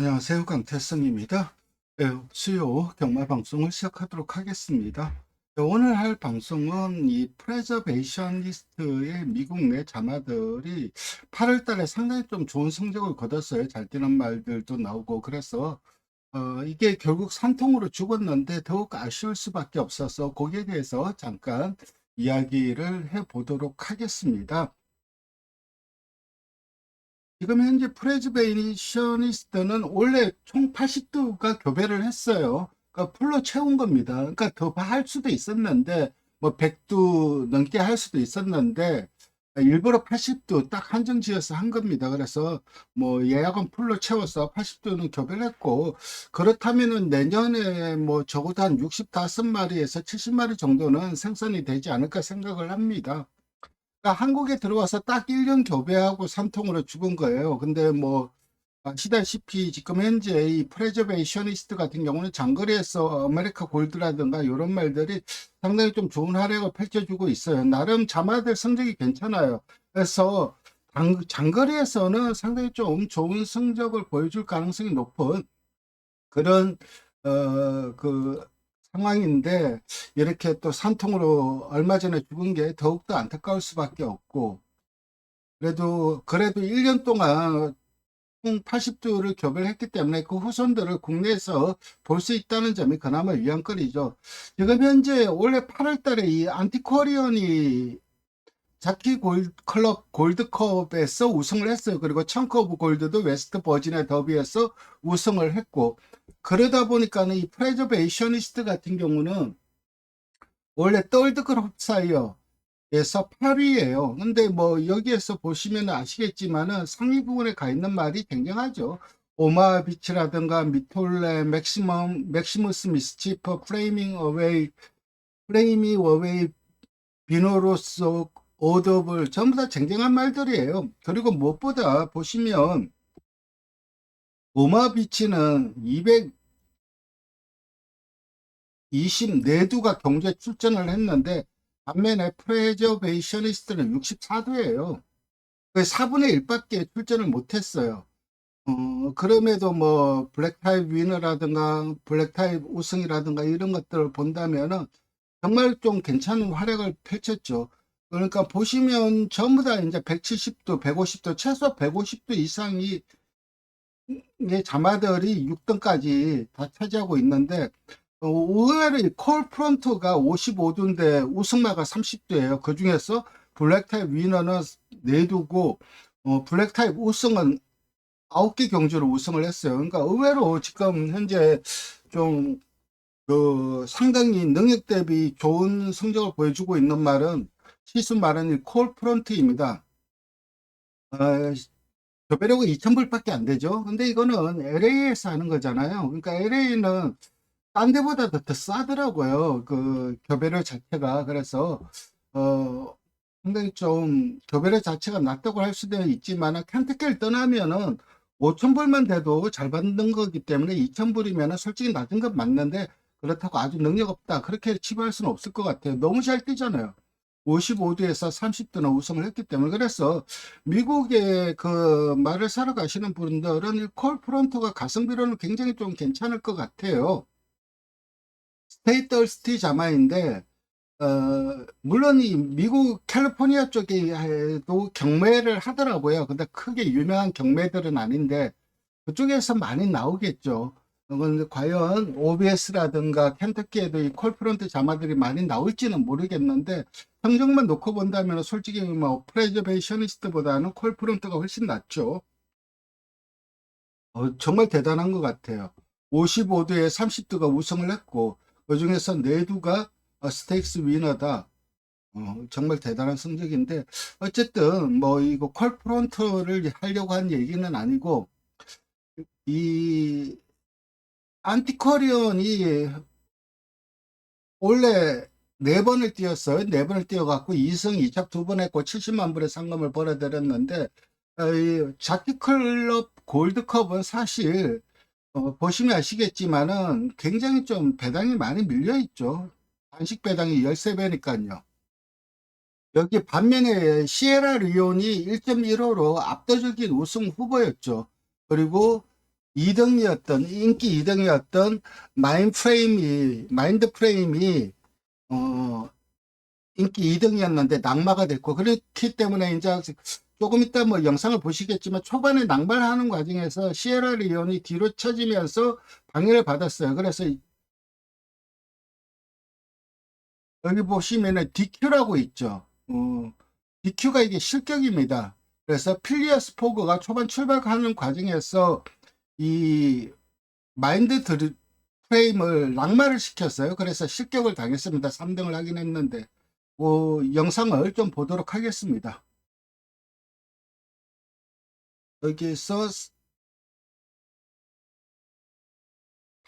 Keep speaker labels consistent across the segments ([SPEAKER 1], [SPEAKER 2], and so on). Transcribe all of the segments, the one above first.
[SPEAKER 1] 안녕하세요. 강태성입니다. 수요 경마 방송을 시작하도록 하겠습니다. 오늘 할 방송은 이 프레저베이셔니스트의 미국 내 자마들이 8월 달에 상당히 좀 좋은 성적을 거뒀어요. 잘 뛰는 말들도 나오고 그래서 이게 결국 산통으로 죽었는데 더욱 아쉬울 수밖에 없어서 거기에 대해서 잠깐 이야기를 해보도록 하겠습니다. 지금 현재 프레즈베이셔니스트는 원래 총 80두가 교배를 했어요. 그러니까 풀로 채운 겁니다. 그러니까 더 할 수도 있었는데, 뭐 100두 넘게 할 수도 있었는데, 일부러 80두 딱 한정 지어서 한 겁니다. 그래서 뭐 예약은 풀로 채워서 80두는 교배를 했고, 그렇다면은 내년에 뭐 적어도 한 65마리에서 70마리 정도는 생산이 되지 않을까 생각을 합니다. 그러니까 한국에 들어와서 딱 1년 교배하고 산통으로 죽은 거예요. 근데 뭐 아시다시피 지금 현재 이 프레저베이셔니스트 같은 경우는 장거리에서 아메리카 골드라든가 이런 말들이 상당히 좀 좋은 활약을 펼쳐주고 있어요. 나름 자마들 성적이 괜찮아요. 그래서 장거리에서는 상당히 좀 좋은 성적을 보여줄 가능성이 높은 그런 그 상황인데, 이렇게 또 산통으로 얼마 전에 죽은 게 더욱더 안타까울 수밖에 없고, 그래도 1년 동안 총 80두를 교배했기 때문에 그 후손들을 국내에서 볼 수 있다는 점이 그나마 위안거리죠. 지금 현재 올해 8월 달에 이 안티쿼리언이 자키 클럽 골드컵에서 우승을 했어요. 그리고 청크 오브 골드도 웨스트 버지니아 더비에서 우승을 했고, 그러다 보니까는 이 프레저베이셔니스트 같은 경우는 원래 떨드그룹 사이어에서 8위예요. 근데 뭐 여기에서 보시면 아시겠지만은 상위 부분에 가 있는 말이 굉장하죠. 오마하 비치라든가 미톨레, 맥시무스 미스치퍼, 프레이미 어웨이, 비노로소, 오더블 전부 다 쟁쟁한 말들이에요. 그리고 무엇보다 보시면 오마하 비치는 224두가 경주에 출전을 했는데, 반면에 프레저베이셔니스트는 64두예요. 그 4분의 1밖에 출전을 못했어요. 그럼에도 뭐 블랙타입 위너라든가 블랙타입 우승이라든가 이런 것들을 본다면은 정말 좀 괜찮은 활약을 펼쳤죠. 그러니까 보시면 전부 다 이제 170도, 150도, 최소 150도 이상이 자마들이 6등까지 다 차지하고 있는데, 의외로 콜 프론트가 55두인데 우승마가 30두예요. 그 중에서 블랙타입 위너는 4두고, 블랙타입 우승은 9개 경주로 우승을 했어요. 그러니까 의외로 지금 현재 좀 상당히 능력 대비 좋은 성적을 보여주고 있는 말은, 시수 말은 이 콜 프론트입니다. 어, 교배료가 2,000불밖에 안 되죠. 근데 이거는 LA에서 하는 거잖아요. 그러니까 LA는 딴 데보다 더 싸더라고요. 그 교배료 자체가. 그래서 어 상당히 좀 교배료 자체가 낮다고 할 수도 있지만, 켄터키를 떠나면은 5,000불만 돼도 잘 받는 거기 때문에, 2,000불이면은 솔직히 낮은 건 맞는데, 그렇다고 아주 능력 없다 그렇게 치부할 수는 없을 것 같아요. 너무 잘 뛰잖아요. 55두에서 30두나 우승을 했기 때문에. 그래서 미국의 그 말을 사러 가시는 분들은 이 콜 프론트가 가성비로는 굉장히 좀 괜찮을 것 같아요. 스테이트 자마인데, 물론 이 미국 캘리포니아 쪽에도 경매를 하더라고요. 근데 크게 유명한 경매들은 아닌데 그쪽에서 많이 나오겠죠. 근데 과연 OBS라든가 켄터키에도 이 콜프런트 자마들이 많이 나올지는 모르겠는데, 성적만 놓고 본다면 솔직히 뭐 프레저베이셔니스트보다는 콜프런트가 훨씬 낫죠. 정말 대단한 것 같아요. 55두에 30두가 우승을 했고, 그 중에서 4두가 스테이크스 위너다. 정말 대단한 성적인데, 어쨌든 뭐 이거 콜프런트를 하려고 한 얘기는 아니고, 이 안티쿼리언이 원래 4번을 뛰었어요. 4번을 뛰어갖고 2승 2착 2번 했고 70만 불의 상금을 벌어들였는데, 이 자키클럽 골드컵은 사실 보시면 아시겠지만은 굉장히 좀 배당이 많이 밀려 있죠. 단식 배당이 13배니까요. 여기 반면에 시에라 리온이 1.15로 압도적인 우승 후보였죠. 그리고 인기 2등이었던 마인드 프레임이, 인기 2등이었는데 낙마가 됐고, 그렇기 때문에 이제 조금 이따 뭐 영상을 보시겠지만 초반에 낙마하는 과정에서 시에라 리온이 뒤로 쳐지면서 방해를 받았어요. 그래서 여기 보시면은 DQ라고 있죠. DQ가 이게 실격입니다. 그래서 필리어스 포그가 초반 출발하는 과정에서 이 마인드 프레임을 낙마를 시켰어요. 그래서 실격을 당했습니다. 3등을 하긴 했는데, 영상을 좀 보도록 하겠습니다. 여기서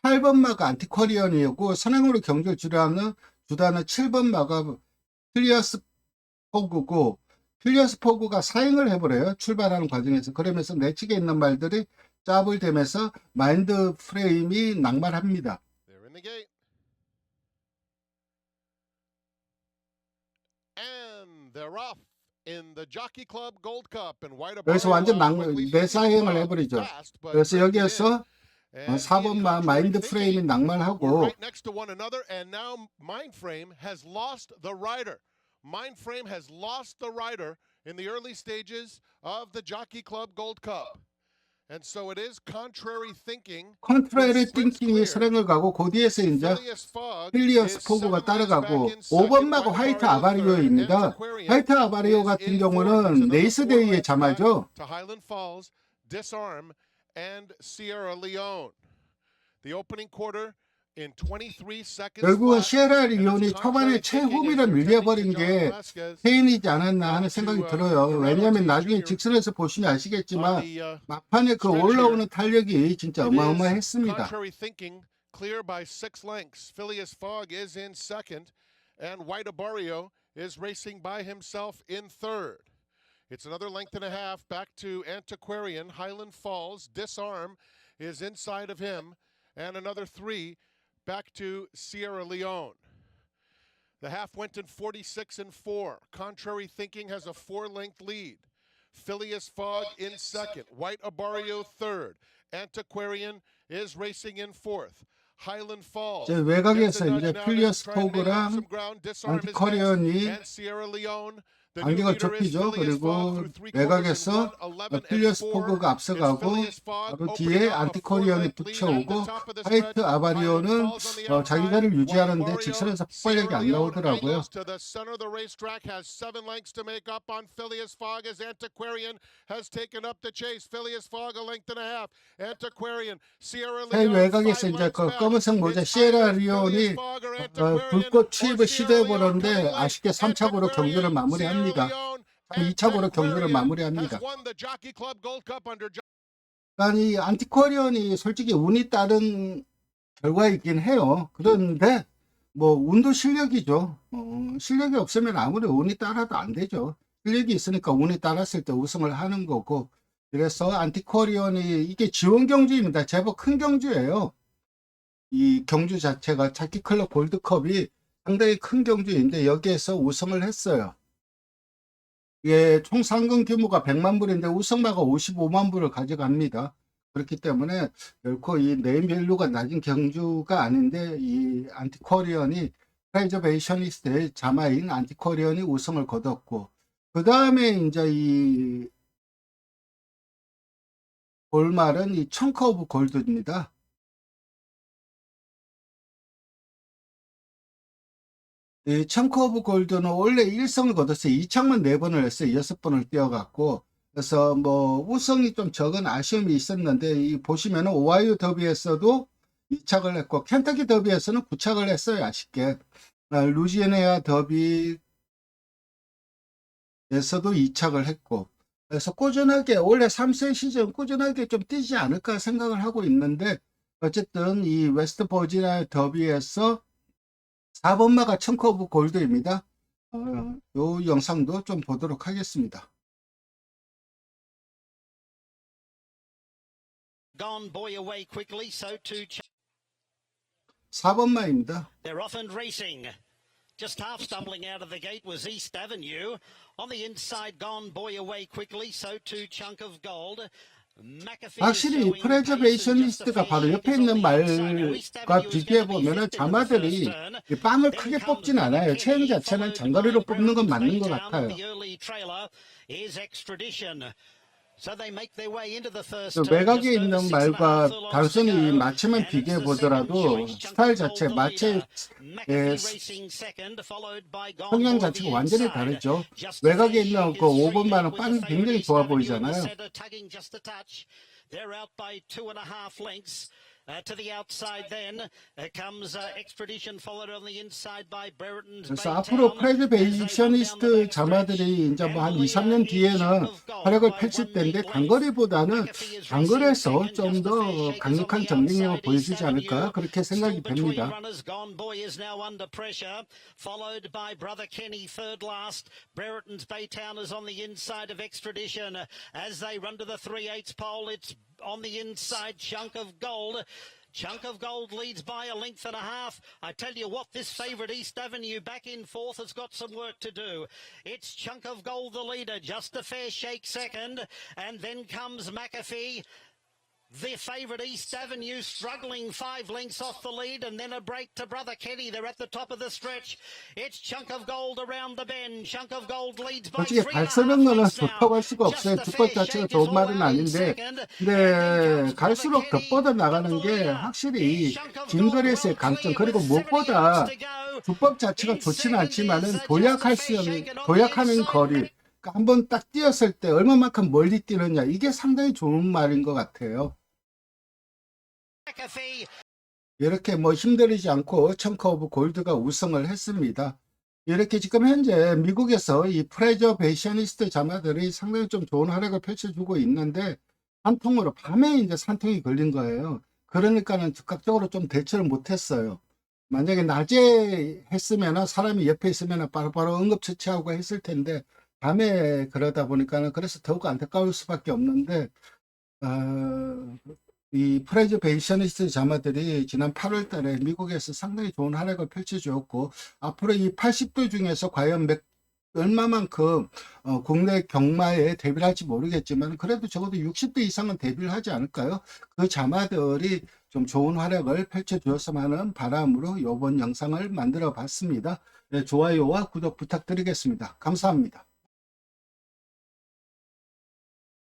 [SPEAKER 1] 8번 마가 안티쿼리언이었고, 선행으로 경주를 주도하는 7번 마가 필리어스 포그고, 필리어스 포그가 사행을 해버려요. 출발하는 과정에서. 그러면서 내측에 있는 말들이 짜불되면서 마인드 프레임이 낙마합니다. 여기서 완전 내사행을 해버리죠. 그래서 여기에서 4번만 마인드 프레임이 낙마하고,
[SPEAKER 2] Mindframe has lost the rider in the early stages of the Jockey Club Gold Cup. And so it is contrary thinking.
[SPEAKER 1] 컨트레리 띵킹이 선행을 가고, 그 뒤에서 이제 필리어스 포그가 따라가고, 5번 마가 화이트 아바리오입니다. 화이트 아바리오 같은 경우는 네이스데이의 자마죠.
[SPEAKER 2] Highland Falls, Disarm, and Sierra Leone. The opening quarter.
[SPEAKER 1] 결국은 시에라 리온이 초반에 최후미를 밀려버린 게 페인이지 않았나 하는 생각이 들어요. 왜냐하면 나중에 직선에서 보시면 아시겠지만 막판에 그 올라오는 탄력이 진짜 어마어마했습니다.
[SPEAKER 2] Clear by 6 lengths. Phileas Fogg is in second, and White Arborio is racing by himself in third. It's another length and a half back to Antiquarian. Highland Falls, Disarm is inside of him, and another 3 back to Sierra Leone. The half went in 46 and 4. Contrary Thinking has a 4-length lead. Phileas Fogg in second. White Arborio third. Antiquarian is racing in fourth. Highland Falls.
[SPEAKER 1] 외곽에서 이제 필리어스 포그랑 안티쿼리언이 간격을 좁히죠. 그리고 외곽에서 필리어스 포그가 앞서가고, 바로 뒤에 안티쿼리언이 붙여오고, 화이트 아바리오는 자기자를 유지하는데 직선에서 폭발력이 안 나오더라고요. 외곽에서 이제 그 검은색 모자 시에라 리온이 불꽃 추입을 시도해보는데 아쉽게 3차고로 경기를 마무리합니다. 2차고로 경기를 마무리합니다. 아니, 안티쿼리언이 솔직히 운이 따른 결과이긴 해요. 그런데 뭐 운도 실력이죠. 실력이 없으면 아무리 운이 따라도 안 되죠. 실력이 있으니까 운이 따랐을 때 우승을 하는 거고, 그래서 안티쿼리언이 이게 지원 경주입니다. 제법 큰 경주예요. 이 경주 자체가 자키클럽 골드컵이 상당히 큰 경주인데 여기에서 우승을 했어요. 예, 총 상금 규모가 100만 불인데 우승마가 55만 불을 가져갑니다. 그렇기 때문에 결코 이 네임밸류가 낮은 경주가 아닌데, 이 안티쿼리언이 프레저베이셔니스트의 자마인 안티쿼리언이 우승을 거뒀고, 그 다음에 이제 이 볼말은 이 청크 오브 골드입니다. 이 청크 오브 골드는 원래 1승을 거뒀어요. 2착만 4번을 했어요. 6번을 뛰어갔고, 그래서 뭐 우승이 좀 적은 아쉬움이 있었는데, 이 보시면은 오하이오 더비에서도 2착을 했고, 켄터키 더비에서는 9착을 했어요. 아쉽게. 루지애나 더비에서도 2착을 했고, 그래서 꾸준하게 원래 3세 시즌 꾸준하게 좀 뛰지 않을까 생각을 하고 있는데, 어쨌든 이 웨스트 버지니아 더비에서 4번마가 청크 오브 골드입니다. 요 영상도 좀 보도록 하겠습니다.
[SPEAKER 3] Gone boy away quickly, so too
[SPEAKER 1] 4번마입니다.
[SPEAKER 3] they're off and racing. Just half stumbling out of the gate was East Avenue. On the inside, Gone boy away quickly, so too Chunk of Gold.
[SPEAKER 1] 확실히 프레저베이셔니스트가 바로 옆에 있는 말과 비교해 보면은 자마들이 이 빵을 크게 뽑진 않아요. 체형 자체는 장거리로 뽑는 건 맞는 것 같아요. 외곽에 있는 말과 단순히 마체만 비교해 보더라도 스타일 자체, 마체의 성향 자체가 완전히 다르죠. 외곽에 있는 그 5번 말은 빵이 굉장히 좋아 보이잖아요.
[SPEAKER 3] They're out by 2.5 lengths. To the outside then comes Expedition followed on the inside by Brereton's
[SPEAKER 1] 그래서 앞으로 프레저베이셔니스트 자마들이 이제 뭐 한 2, 3년 뒤에는 활약을 펼칠 텐데 단거리보다는 장거리에서 좀 더 강력한 점령력을 보여주지 않을까 그렇게 생각이 됩니다.
[SPEAKER 3] Followed by Brother Kenny third last. Brereton's Baytown is on the inside of Expedition as they run to the 3/8 pole. It's on the inside, Chunk of Gold. Chunk of Gold leads by a length and a half. I tell you what, this favourite East Avenue back in fourth has got some work to do. It's Chunk of Gold the leader, just a fair shake second, and then comes McAfee. The favourite East Avenue struggling 5 lengths off the lead and then a break to Brother Kenny. They're at the top of the stretch. It's Chunk of Gold around the bend. Chunk of Gold leads by
[SPEAKER 1] 솔직히
[SPEAKER 3] 3.5
[SPEAKER 1] 발 쓰는 거는
[SPEAKER 3] lengths now.
[SPEAKER 1] 좋다고 할 수가 없어요. 두껍 자체가 좋은 말은 아닌데 근데 갈수록 더 뻗어 나가는 게 확실히 긴 거리에서의 강점 그리고 무엇보다 두법 자체가 좋지는 않지만은 도약하는 거리 그러니까 한번 딱 뛰었을 때 얼마만큼 멀리 뛰느냐 이게 상당히 좋은 말인 것 같아요. 이렇게 뭐 힘들이지 않고 청크 오브 골드가 우승을 했습니다. 이렇게 지금 현재 미국에서 이 프레저베이셔니스트 자마들이 상당히 좀 좋은 활약을 펼쳐주고 있는데 산통으로 밤에 이제 산통이 걸린 거예요. 그러니까는 즉각적으로 좀 대처를 못했어요. 만약에 낮에 했으면 사람이 옆에 있으면 바로바로 응급처치하고 했을 텐데 밤에 그러다 보니까는 그래서 더욱 안타까울 수밖에 없는데 이 프레저베이셔니스트 자마들이 지난 8월 달에 미국에서 상당히 좋은 활약을 펼쳐주었고 앞으로 이 80도 중에서 과연 얼마만큼 국내 경마에 데뷔를 할지 모르겠지만 그래도 적어도 60대 이상은 데뷔를 하지 않을까요? 그 자마들이 좀 좋은 활약을 펼쳐주었으면 하는 바람으로 이번 영상을 만들어 봤습니다. 네, 좋아요와 구독 부탁드리겠습니다. 감사합니다.